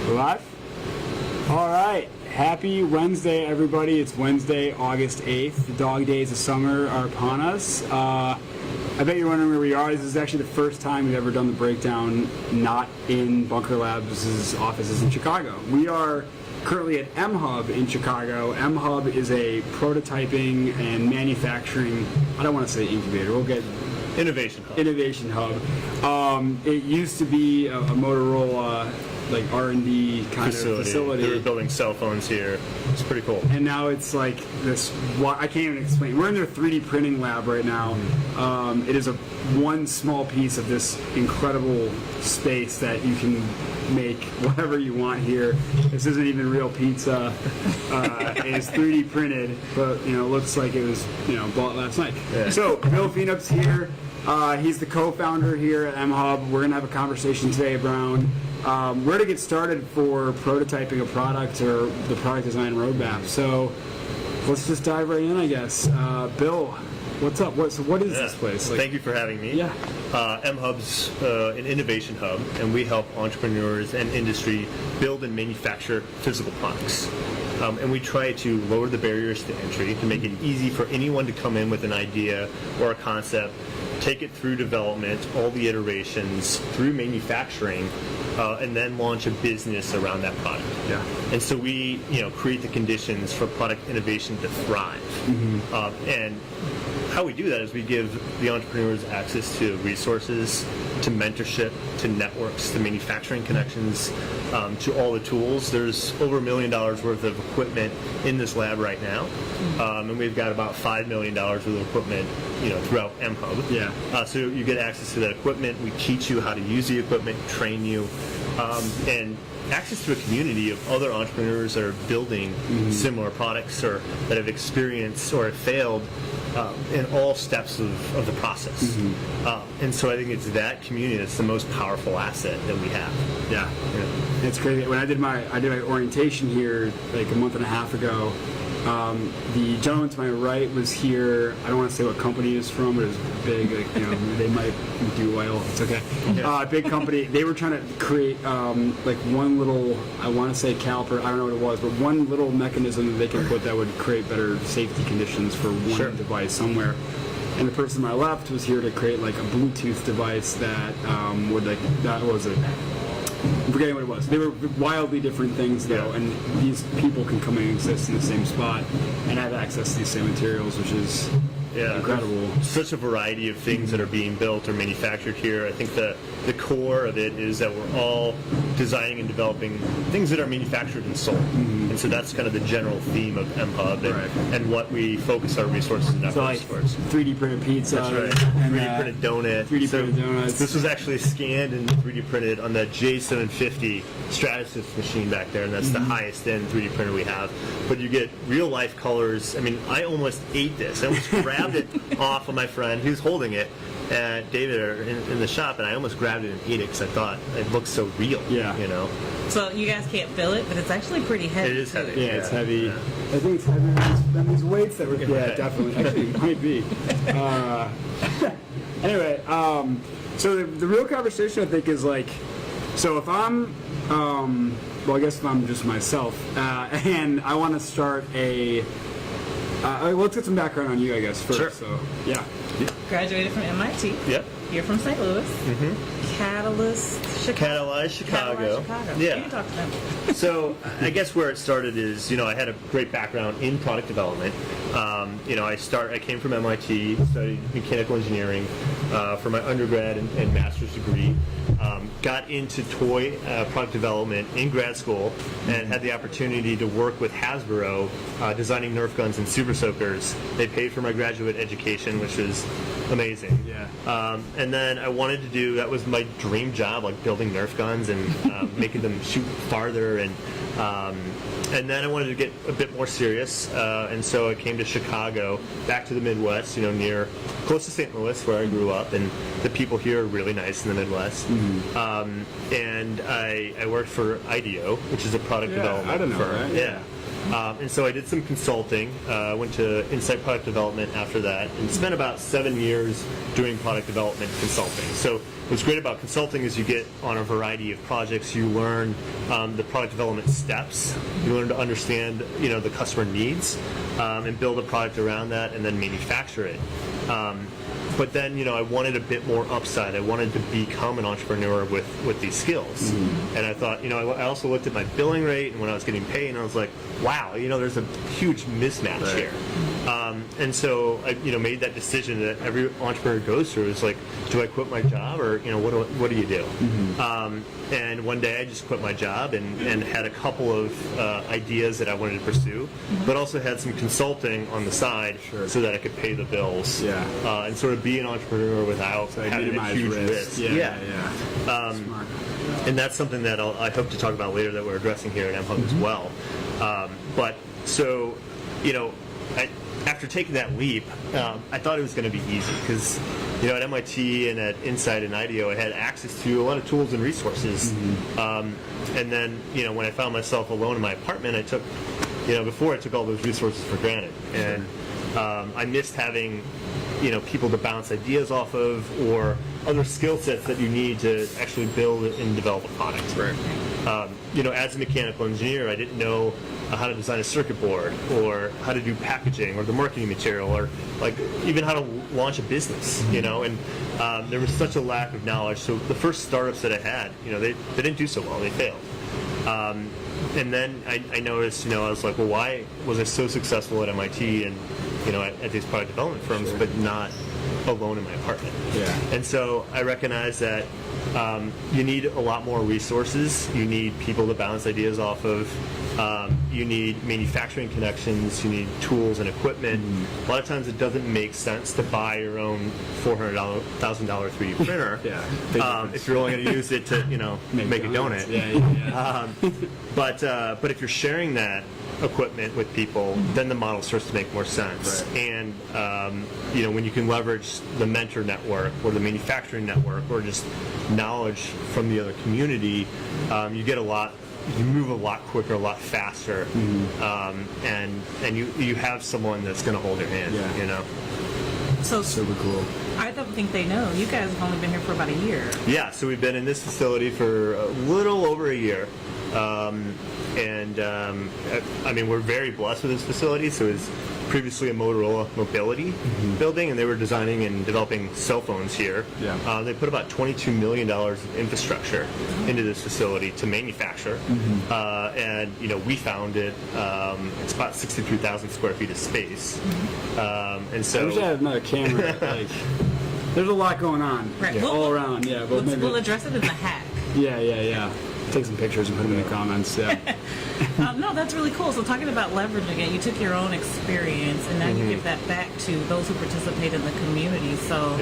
Live? All right. Happy Wednesday, everybody. It's Wednesday, August 8th. The dog days of summer are upon us. I bet you're wondering where we are. This is actually the first time we've ever done the breakdown not in Bunker Labs' offices in Chicago. We are currently at mHUB in Chicago. mHUB is a prototyping and manufacturing, I don't want to say incubator, we'll get Innovation Hub. Innovation Hub. It used to be a Motorola like R&D kind of facility. They were building cell phones here. It's pretty cool. And now it's like this, I can't even explain. We're in their 3D printing lab right now. It is one small piece of this incredible space that you can make whatever you want here. This isn't even real pizza. It is 3D printed, but it looks like it was bought last night. Yeah. So Bill Fienup's here. He's the co-founder here at mHUB. We're gonna have a conversation today around where to get started for prototyping a product or the product design roadmap. So let's just dive right in, I guess. Bill, what's up? What is this place? Thank you for having me. Yeah. mHUB's an innovation hub, and we help entrepreneurs and industry build and manufacture physical products. And we try to lower the barriers to entry to make it easy for anyone to come in with an idea or a concept, take it through development, all the iterations, through manufacturing, and then launch a business around that product. Yeah. And so we, create the conditions for product innovation to thrive. Mm-hmm. And how we do that is we give the entrepreneurs access to resources, to mentorship, to networks, to manufacturing connections, to all the tools. There's over $1 million worth of equipment in this lab right now, and we've got about $5 million worth of equipment, throughout mHUB. Yeah. So you get access to that equipment. We teach you how to use the equipment, train you, and access to a community of other entrepreneurs that are building similar products or that have experienced or have failed in all steps of the process. And so I think it's that community that's the most powerful asset that we have. Yeah. It's crazy. When I did my orientation here like a month and a half ago, the gentleman to my right was here. I don't want to say what company he was from, but it was big. They might do oil. It's okay. Yeah. Big company. They were trying to create like one little, I want to say caliper. I don't know what it was, but one little mechanism that they could put that would create better safety conditions for one device somewhere. And the person to my left was here to create like a Bluetooth device that would that was it. I'm forgetting what it was. They were wildly different things, though, and these people can come and exist in the same spot and have access to these same materials, which is incredible. Such a variety of things that are being built or manufactured here. I think the core of it is that we're all designing and developing things that are manufactured and sold. And so that's kind of the general theme of mHUB and what we focus our resources and efforts towards. 3D printed pizza. That's right. And 3D printed donut. 3D printed donuts. This was actually scanned and 3D printed on the J750 Stratasys machine back there, and that's the highest end 3D printer we have. But you get real life colors. I mean, I almost ate this. I almost grabbed it off of my friend. He was holding it. David in the shop, and I almost grabbed it and ate it because I thought it looked so real. Yeah. So you guys can't feel it, but it's actually pretty heavy. It is heavy. Yeah, it's heavy. Yeah. I think it's heavier than these weights that we're getting. Yeah, definitely. Actually, it might be. Anyway, so the real conversation I think is like, so if I'm, well, I guess if I'm just myself, and I want to start let's get some background on you, I guess, first. Sure. So, yeah. Graduated from MIT. Yep. You're from St. Louis. Catalyze Chicago. Yeah. Yeah. You can talk to them. So I guess where it started is, I had a great background in product development. I came from MIT, studied mechanical engineering for my undergrad and master's degree. Got into toy product development in grad school and had the opportunity to work with Hasbro designing Nerf guns and Super Soakers. They paid for my graduate education, which was amazing. Yeah. And then I wanted to do, that was my dream job, like building Nerf guns and making them shoot farther. And then I wanted to get a bit more serious. And so I came to Chicago, back to the Midwest, close to St. Louis, where I grew up. And the people here are really nice in the Midwest. And I worked for IDEO, which is a product development firm. Right? Yeah. And so I did some consulting, went to Insight Product Development after that, and spent about 7 years doing product development consulting. So what's great about consulting is you get on a variety of projects, you learn the product development steps, you learn to understand the customer needs, and build a product around that, and then manufacture it. But then, I wanted a bit more upside. I wanted to become an entrepreneur with these skills. And I thought, I also looked at my billing rate and when I was getting paid, and I was like, wow, there's a huge mismatch here. And so I, made that decision that every entrepreneur goes through is like, do I quit my job or, what do you do? And one day I just quit my job and had a couple of ideas that I wanted to pursue, but also had some consulting on the side so that I could pay the bills and sort of be an entrepreneur without having a huge risk. Smart. And that's something that I hope to talk about later that we're addressing here at mHUB as well. But so, after taking that leap, I thought it was going to be easy because, at MIT and at Insight and IDEO, I had access to a lot of tools and resources. And then, when I found myself alone in my apartment, I took, before I took all those resources for granted. And I missed having, people to bounce ideas off of or other skill sets that you need to actually build and develop a product. Right. As a mechanical engineer, I didn't know how to design a circuit board or how to do packaging or the marketing material or like even how to launch a business, and there was such a lack of knowledge. So the first startups that I had, they didn't do so well. They failed. And then I noticed, I was like, well, why was I so successful at MIT and, at these product development firms, but not alone in my apartment? And so I recognized that you need a lot more resources. You need people to bounce ideas off of. You need manufacturing connections. You need tools and equipment. A lot of times it doesn't make sense to buy your own $400,000 3D printer if you're only going to use it to, make a donut. But if you're sharing that equipment with people, then the model starts to make more sense. And when you can leverage the mentor network or the manufacturing network or just knowledge from the other community, you move a lot quicker, a lot faster, and you have someone that's going to hold your hand. So Super cool. I don't think they know. You guys have only been here for about a year. Yeah, so we've been in this facility for a little over a year. We're very blessed with this facility. So it's previously a Motorola mobility building, and they were designing and developing cell phones here. They put about $22 million of infrastructure into this facility to manufacture. And we found it. It's about 63,000 square feet of space. And so I wish I had another camera. There's a lot going on all around. Yeah, but we'll address it in the hack. Yeah. Take some pictures and put them in the comments. No, that's really cool. So talking about leveraging it, you took your own experience and now you give that back to those who participate in the community. So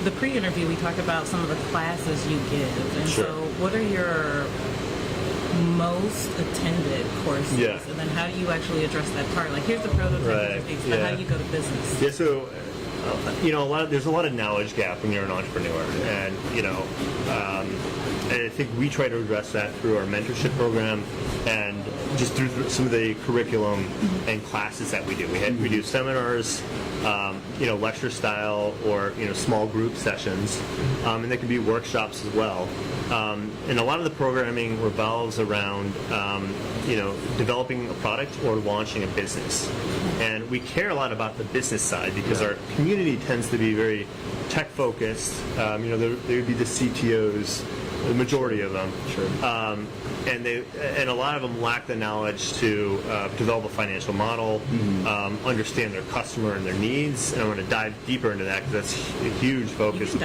the pre-interview, we talked about some of the classes you give. And so what are your most attended courses? And then how do you actually address that part? Like, here's the prototype, but how do you go to business? So there's a lot of knowledge gap when you're an entrepreneur, and and I think we try to address that through our mentorship program and just through some of the curriculum and classes that we do. We do seminars, lecture style or small group sessions, and they can be workshops as well. And a lot of the programming revolves around developing a product or launching a business. And we care a lot about the business side because our community tends to be very tech focused. There would be the CTOs, the majority of them, and a lot of them lack the knowledge to develop a financial model, understand their customer and their needs. And I want to dive deeper into that because that's a huge focus of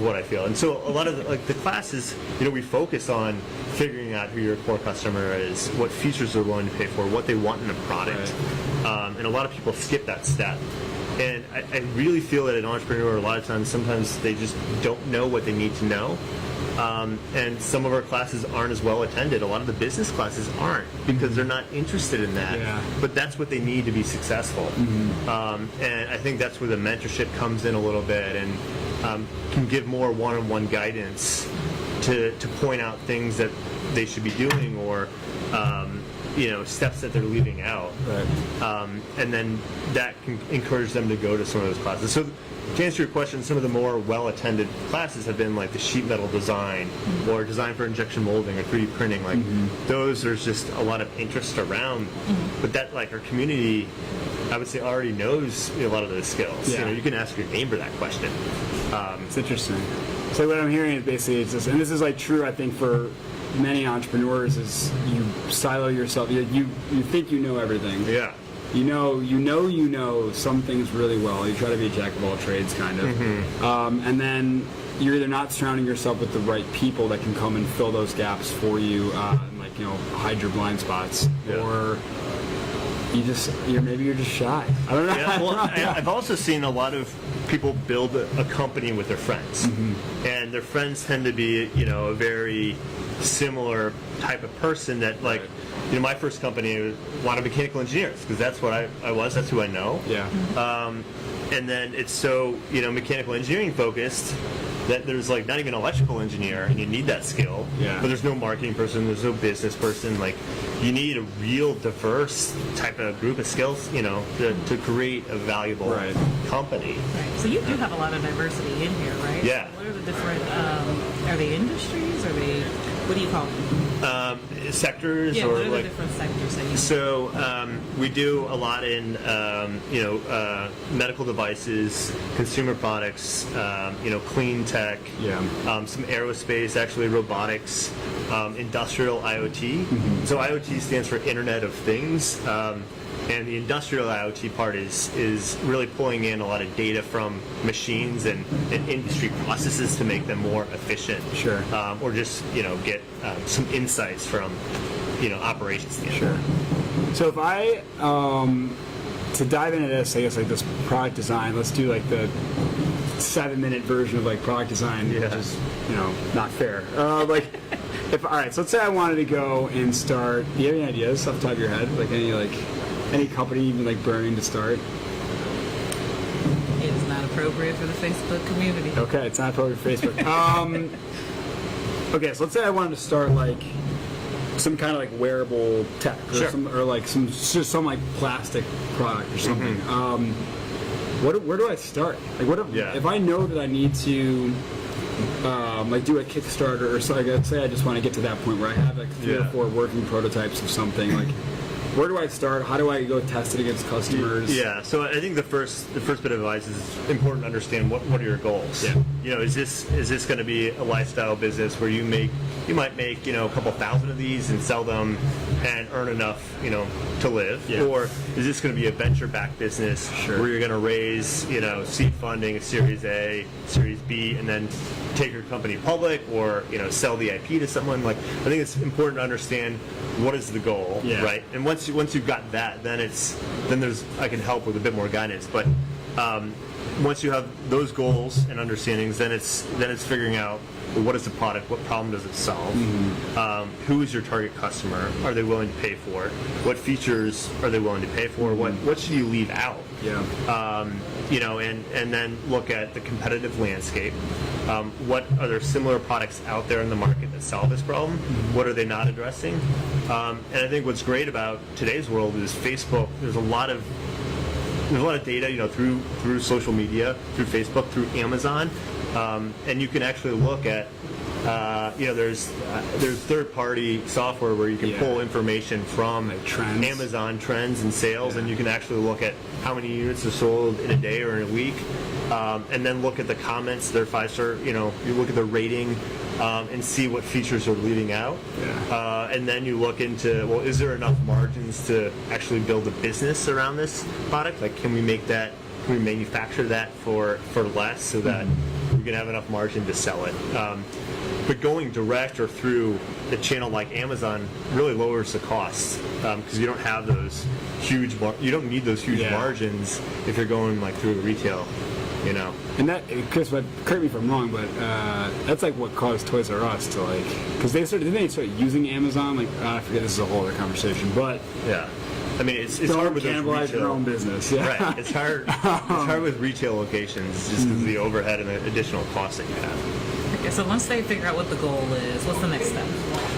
what I feel. And so a lot of the classes, we focus on figuring out who your core customer is, what features they're willing to pay for, what they want in a product, and a lot of people skip that step. And I really feel that an entrepreneur, a lot of times, sometimes they just don't know what they need to know. And some of our classes aren't as well attended. A lot of the business classes aren't because they're not interested in that. But that's what they need to be successful. And I think that's where the mentorship comes in a little bit and can give more one-on-one guidance to point out things that they should be doing or steps that they're leaving out. Right. And then that can encourage them to go to some of those classes. So to answer your question, some of the more well-attended classes have been like the sheet metal design or design for injection molding or 3D printing. Like those, there's just a lot of interest around. But that, like, our community, I would say, already knows a lot of those skills. Yeah. You can ask your neighbor that question. It's interesting. So what I'm hearing is basically, it's just, and this is like true, I think, for many entrepreneurs, is you silo yourself. You think you know everything. Yeah. You know some things really well. You try to be a jack of all trades, kind of. And then you're either not surrounding yourself with the right people that can come and fill those gaps for you, and hide your blind spots, or maybe you're just shy. I don't know. Yeah, well, I've also seen a lot of people build a company with their friends, and their friends tend to be, a very similar type of person that, like, my first company was a lot of mechanical engineers, because that's what I was. That's who I know. Yeah. And then it's so, mechanical engineering focused that there's like not even an electrical engineer, and you need that skill. Yeah. But there's no marketing person, there's no business person. Like, you need a real diverse type of group of skills, to create a valuable company. Right. So you do have a lot of diversity in here, right? Yeah. So what are the different, are they industries? Are they, what do you call them? Sectors, Yeah, or what are the like, different sectors that you so we do a lot in medical devices, consumer products, clean tech, some aerospace, actually robotics, industrial IoT. So IoT stands for Internet of Things. And the industrial IoT part is really pulling in a lot of data from machines and industry processes to make them more efficient. Sure. Or just, get some insights from, operations standpoint. Sure. So if I, to dive into this, I guess, like this product design, let's do like the 7-minute version of like product design, which is, not fair. All right, so let's say I wanted to go and start, do you have any ideas off the top of your head? Like any company even like burning to start? It is not appropriate for the Facebook community. Okay, it's not appropriate for Facebook. Okay, so let's say I wanted to start like some kind of like wearable tech, or some like plastic product or something. Where do I start? Like, if I know that I need to do a Kickstarter, or so, let's say I just want to get to that point where I have like 3 or 4 working prototypes of something, like, where do I start? How do I go test it against customers? Yeah, so I think the first bit of advice is important to understand what are your goals. Yeah. Is this going to be a lifestyle business where you might make a couple thousand of these and sell them and earn enough to live, or is this going to be a venture-backed business where you're going to raise seed funding, a Series A, Series B, and then take your company public, or sell the IP to someone? Like, I think it's important to understand what is the goal, right? And once you've got that, then I can help with a bit more guidance. But once you have those goals and understandings, then it's figuring out, well, what is the product, what problem does it solve, who is your target customer, are they willing to pay for it, what features are they willing to pay for, what should you leave out, and then look at the competitive landscape. What are there similar products out there in the market that solve this problem? What are they not addressing? And I think what's great about today's world is Facebook. There's a lot of data, through social media, through Facebook, through Amazon, and you can actually look at, there's third-party software where you can pull information from trends. Amazon trends and sales, and you can actually look at how many units are sold in a day or in a week, and then look at the comments, their 5-star, you look at the rating, and see what features are leaving out. And then you look into, well, is there enough margins to actually build a business around this product? Like, can we manufacture that for less so that we can have enough margin to sell it? But going direct or through a channel like Amazon really lowers the costs, because you don't have those huge you don't need those huge margins if you're going like through retail. And that, Chris, correct me if I'm wrong, but that's like what caused Toys R Us to because they started using Amazon. I forget, this is a whole other conversation, but I mean, it's hard with cannibalize your own business. Right, it's hard. It's hard with retail locations just because of the overhead and the additional costs that you have. Okay, so once they figure out what the goal is, what's the next step?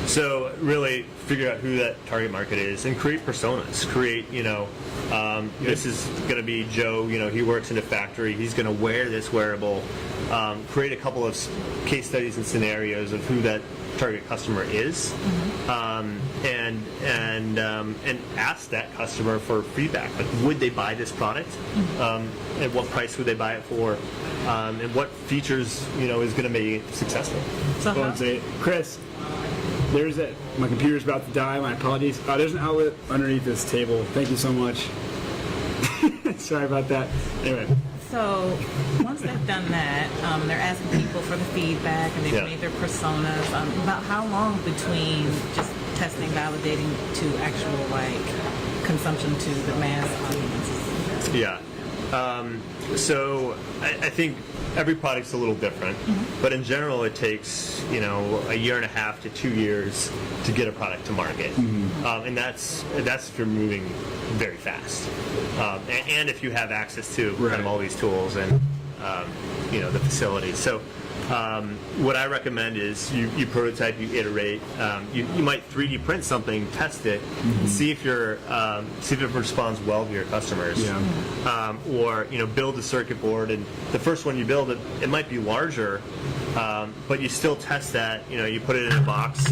So really figure out who that target market is and create personas. Create, this is going to be Joe, he works in a factory. He's going to wear this wearable. Create a couple of case studies and scenarios of who that target customer is, and ask that customer for feedback. Like, would they buy this product? At what price would they buy it for? And what features, is going to make it successful? So Chris, there's it. My computer's about to die. My apologies. There's an outlet underneath this table. Thank you so much. Sorry about that. Anyway. So once they've done that, they're asking people for the feedback, and they've made their personas. About how long between just testing, validating to actual consumption to the mass audience? Yeah. So I think every product's a little different, but in general it takes, a year and a half to 2 years to get a product to market. And that's if you're moving very fast. And if you have access to kind of all these tools and, the facilities. So what I recommend is you prototype, you iterate, you might 3D print something, test it, see if it responds well to your customers, or build a circuit board. And the first one you build, it might be larger, but you still test that. You put it in a box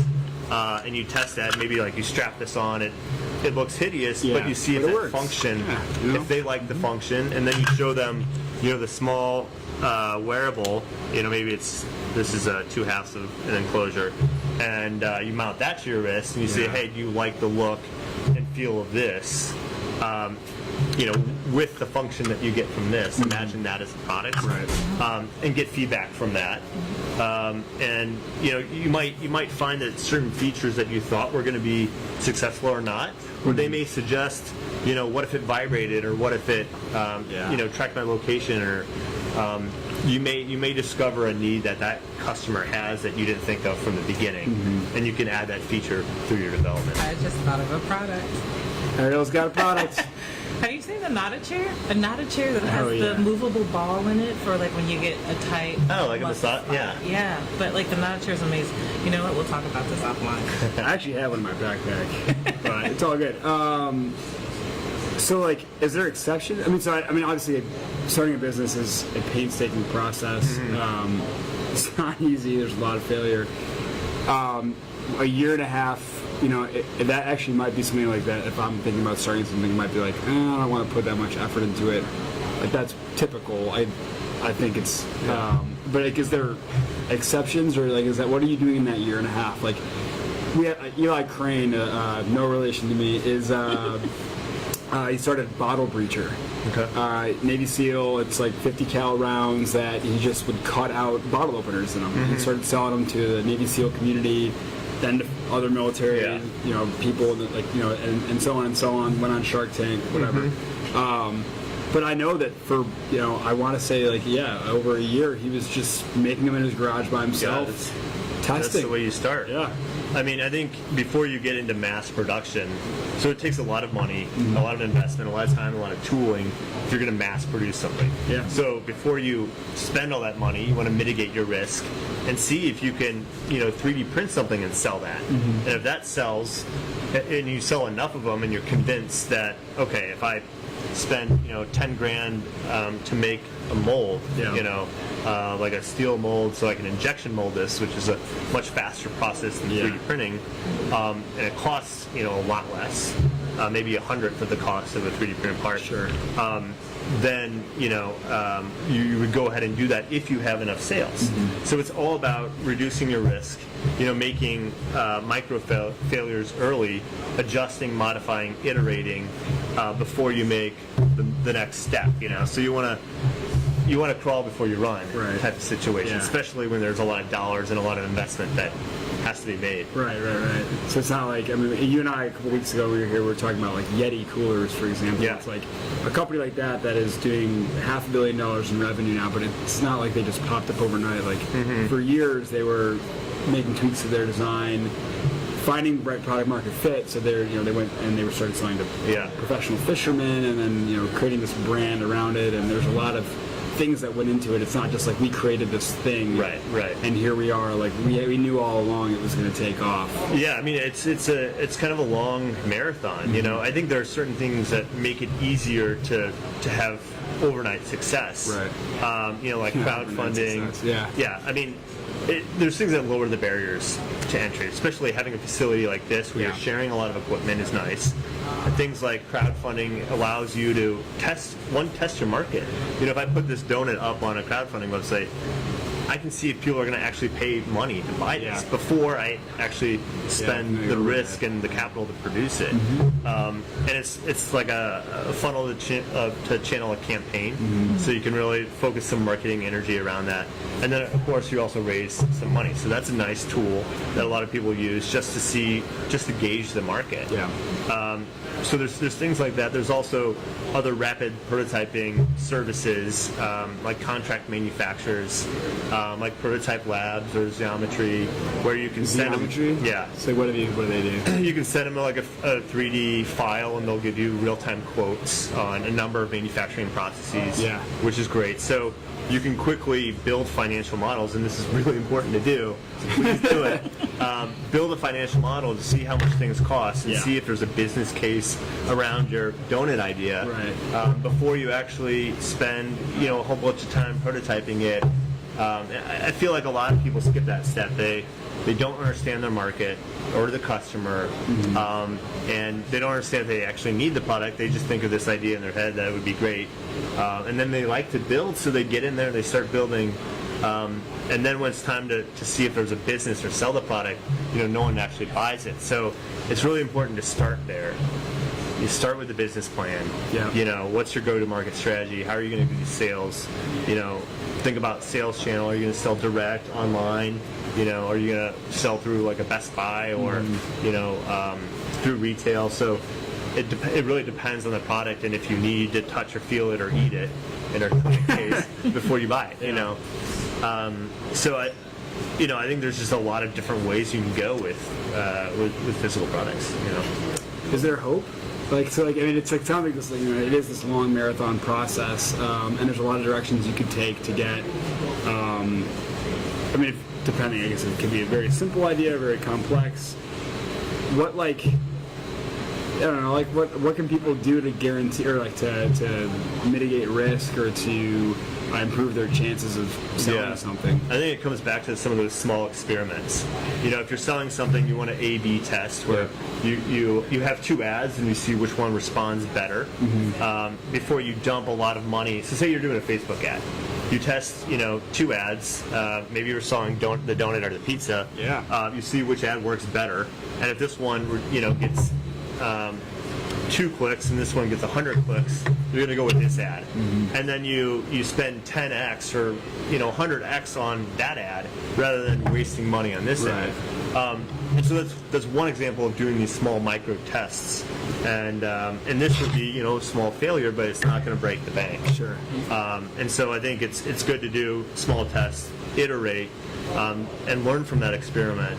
and you test that. Maybe like you strap this on, it looks hideous, but you see if it function, if they like the function, and then you show them the small wearable, maybe this is 2/2 of an enclosure, and you mount that to your wrist, and you say, hey, do you like the look and feel of this? With the function that you get from this, imagine that as a product, and get feedback from that. And you might find that certain features that you thought were going to be successful or not, or they may suggest, what if it vibrated, or what if it, tracked my location, or you may discover a need that customer has that you didn't think of from the beginning, and you can add that feature through your development. I just thought of a product. Ariel's got a product. Have you seen the Nada chair? A Nada chair that has the movable ball in it for like when you get a tight. Oh, like a massage? Yeah. Yeah, but like the Nada chair is amazing. You know what? We'll talk about this offline. I actually have one in my backpack, but it's all good. So, like, is there exception? I mean, obviously, starting a business is a painstaking process. It's not easy. There's a lot of failure. A year and a half. That actually might be something like that. If I'm thinking about starting something, it might be like, I don't want to put that much effort into it. Like, that's typical. I think it's. But like, is there exceptions, or like, what are you doing in that year and a half? Like, we have Eli Crane, no relation to me, is. He started Bottle Breacher. Okay. Navy SEAL. It's like 50 cal rounds that he just would cut out bottle openers in them. He started selling them to the Navy SEAL community, then to other military, people that and so on and so on. Went on Shark Tank, whatever. But I know that for I want to say over a year he was just making them in his garage by himself, testing. That's the way you start. Yeah. I mean, I think before you get into mass production, so it takes a lot of money, a lot of investment, a lot of time, a lot of tooling if you're going to mass produce something. Yeah. So before you spend all that money, you want to mitigate your risk and see if you can, 3D print something and sell that. And if that sells, and you sell enough of them, and you're convinced that, okay, if I spend 10 grand to make a mold, like a steel mold, so I can injection mold this, which is a much faster process than 3D printing, and it costs a lot less, maybe 100th of the cost of a 3D printed part. Sure. Then you would go ahead and do that if you have enough sales. So it's all about reducing your risk, making micro failures early, adjusting, modifying, iterating before you make the next step. So you want to crawl before you run type of situation, especially when there's a lot of dollars and a lot of investment that has to be made. Right. So it's not like, you and I a couple weeks ago we were talking about like Yeti coolers, for example. Yeah. It's like a company like that is doing $500 million in revenue now, but it's not like they just popped up overnight. Like for years they were making tweaks to their design, finding the right product market fit. So they went and they started selling to professional fishermen, and then creating this brand around it. And there's a lot of things that went into it. It's not just like we created this thing, Right. and here we are. Like we knew all along it was going to take off. Yeah, I mean it's kind of a long marathon. You know, I think there are certain things that make it easier to have overnight success. Right. You know, like crowdfunding. Yeah. I mean, there's things that lower the barriers to entry, especially having a facility like this where you're sharing a lot of equipment is nice. And things like crowdfunding allows you to test your market. You know, if I put this donut up on a crowdfunding website, I can see if people are going to actually pay money to buy this before I actually spend the risk and the capital to produce it. And it's like a funnel to channel a campaign, so you can really focus some marketing energy around that. And then of course you also raise some money, so that's a nice tool that a lot of people use just to gauge the market. So there's things like that. There's also other rapid prototyping services, like contract manufacturers, like Prototype Labs or Geometry, where you can send Geometry? them. Yeah. So what do they do? You can send them like a 3D file, and they'll give you real-time quotes on a number of manufacturing processes. Yeah. Which is great. So you can quickly build financial models, and this is really important to do. So please do it. Build a financial model to see how much things cost and see if there's a business case around your donut idea before you actually spend a whole bunch of time prototyping it. I feel like a lot of people skip that step. They don't understand their market or the customer, and they don't understand if they actually need the product. They just think of this idea in their head that it would be great, and then they like to build, so they get in there, they start building, and then when it's time to see if there's a business or sell the product, no one actually buys it. So it's really important to start there. You start with the business plan. What's your go-to-market strategy? How are you going to do sales? Think about sales channel. Are you going to sell direct, online? Are you going to sell through like a Best Buy or through retail? So it really depends on the product and if you need to touch or feel it or eat it in our case before you buy it. So I think there's just a lot of different ways you can go with physical products. Is there hope? It sounds like this. It is this long marathon process, and there's a lot of directions you could take to get. Depending, I guess it could be a very simple idea, very complex. What can people do to guarantee or to mitigate risk or to improve their chances of selling something? I think it comes back to some of those small experiments. If you're selling something, you want to A/B test where you have two ads and you see which one responds better before you dump a lot of money. So say you're doing a Facebook ad. You test, two ads. Maybe you're selling the donut or the pizza. You see which ad works better, and if this one, gets 2 clicks and this one gets 100 clicks, you're going to go with this ad. And then you spend 10x or 100x on that ad rather than wasting money on this ad. And so that's one example of doing these small micro tests. And this would be a small failure, but it's not going to break the bank. Sure. And so I think it's good to do small tests, iterate, and learn from that experiment.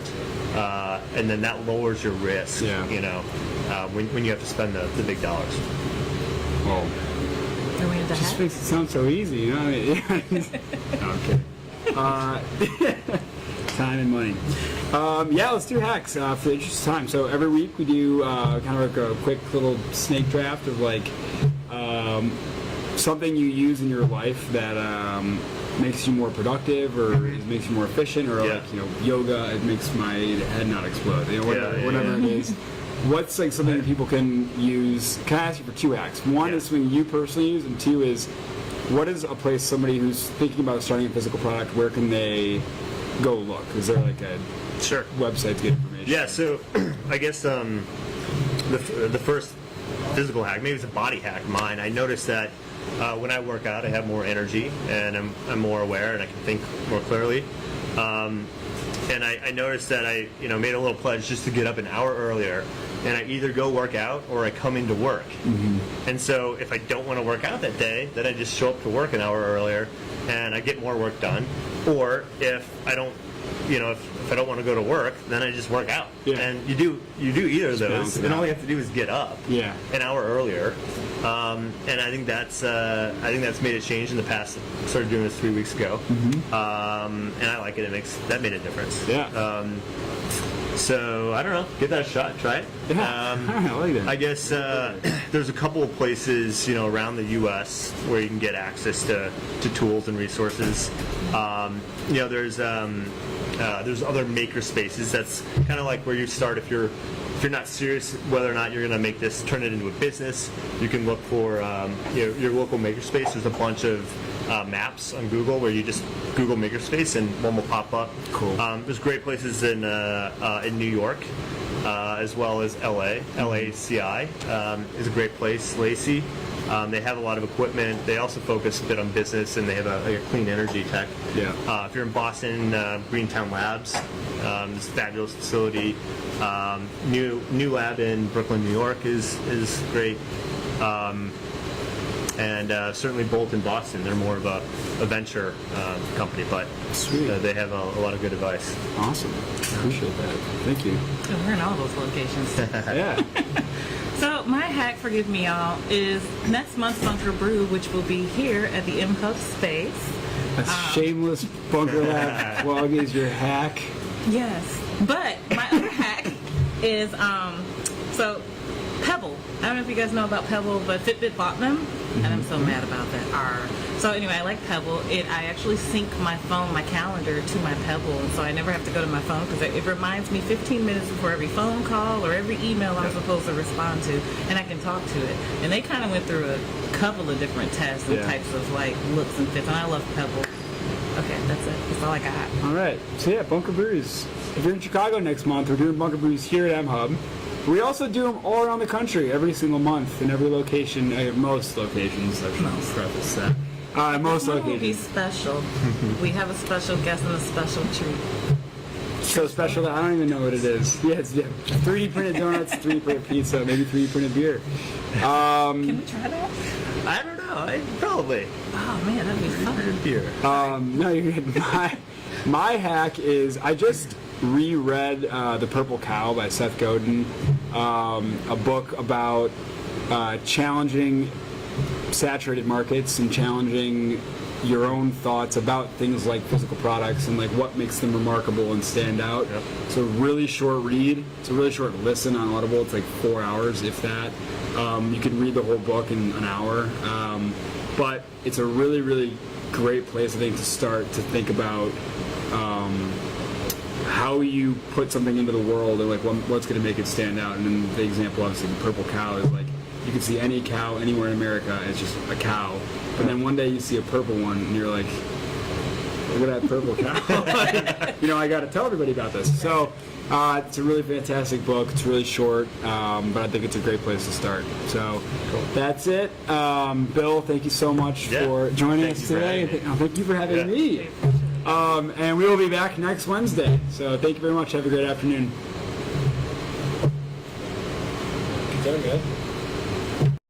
And then that lowers your risk. When you have to spend the big dollars. Well, it just makes it sound so easy, No, I'm kidding. Time and money. Let's do hacks for the interest of time. So every week we do kind of like a quick little snake draft of something you use in your life that makes you more productive or makes you more efficient or yoga, it makes my head not explode. Whatever it is. What's something that people can use? Can I ask you for 2 hacks? One is something you personally use, and 2 is what is a place somebody who's thinking about starting a physical product, where can they go look? Is there a website to get information? Yeah, so I guess the first physical hack, maybe it's a body hack, mine. I noticed that when I work out, I have more energy and I'm more aware and I can think more clearly. And I noticed that I made a little pledge just to get up an hour earlier, and I either go work out or I come into work. And so if I don't want to work out that day, then I just show up to work an hour earlier and I get more work done. Or if I don't if I don't want to go to work, then I just work out. And you do either of those, and all you have to do is get up an hour earlier, And I think that's made a change in the past. I started doing this 3 weeks ago, and I like it. That made a difference. Yeah. So I don't know. Give that a shot. Try it. Yeah. I like that. I guess there's a couple of places around the U.S. where you can get access to tools and resources. There's other maker spaces. That's kind of like where you start if you're not serious whether or not you're going to turn it into a business. You can look for your local makerspace. There's a bunch of maps on Google where you just Google makerspace and one will pop up. Cool. There's great places in New York as well as LA. LACI is a great place. Lacey. They have a lot of equipment. They also focus a bit on business, and they have a clean energy tech. Yeah. If you're in Boston, Greentown Labs, this fabulous facility. New lab in Brooklyn, New York is great. And certainly Bolt in Boston. They're more of a venture company, but Sweet. They have a lot of good advice. Awesome. Appreciate that. Thank you. We're in all those locations. Yeah. So my hack, forgive me y'all, is next month's Bunker Brew, which will be here at the mHUB space. A shameless Bunker Lab plug is your hack. Yes. But my other hack is, so Pebble. I don't know if you guys know about Pebble, but Fitbit bought them, and I'm so mad about that. So anyway, I like Pebble. I actually sync my phone, my calendar to my Pebble, and so I never have to go to my phone because it reminds me 15 minutes before every phone call or every email I'm supposed to respond to, and I can talk to it. And they kind of went through a couple of different tests and types of looks and fits, and I love Pebble. Okay, that's it. That's all I got. All right. So yeah, Bunker Brews. If you're in Chicago next month, we're doing Bunker Brews here at mHUB. We also do them all around the country, every single month, in every location, most locations. I should preface that. Most One will be locations. special. We have a special guest and a special treat. So special that I don't even know what it is. Yeah, it's 3D printed donuts, 3D printed pizza, maybe 3D printed beer. Can we try that? I don't know. Probably. Oh man, that'd be fun. Beer. No, you're good. My hack is I just reread The Purple Cow by Seth Godin, a book about challenging saturated markets and challenging your own thoughts about things like physical products and like what makes them remarkable and stand out. Yep. It's a really short read. It's a really short listen on Audible. It's like 4 hours, if that. You can read the whole book in an hour. But it's a really, really great place, I think, to start to think about how you put something into the world and like what's going to make it stand out. And then the example, obviously, the purple cow is like you can see any cow anywhere in America. It's just a cow. But then one day you see a purple one and you're like, look at that purple cow. Like, I got to tell everybody about this. So it's a really fantastic book. It's really short, but I think it's a great place to start. So that's it. Bill, thank you so much for joining us today. Thank you for having me. And we will be back next Wednesday. So thank you very much. Have a great afternoon. Is that good?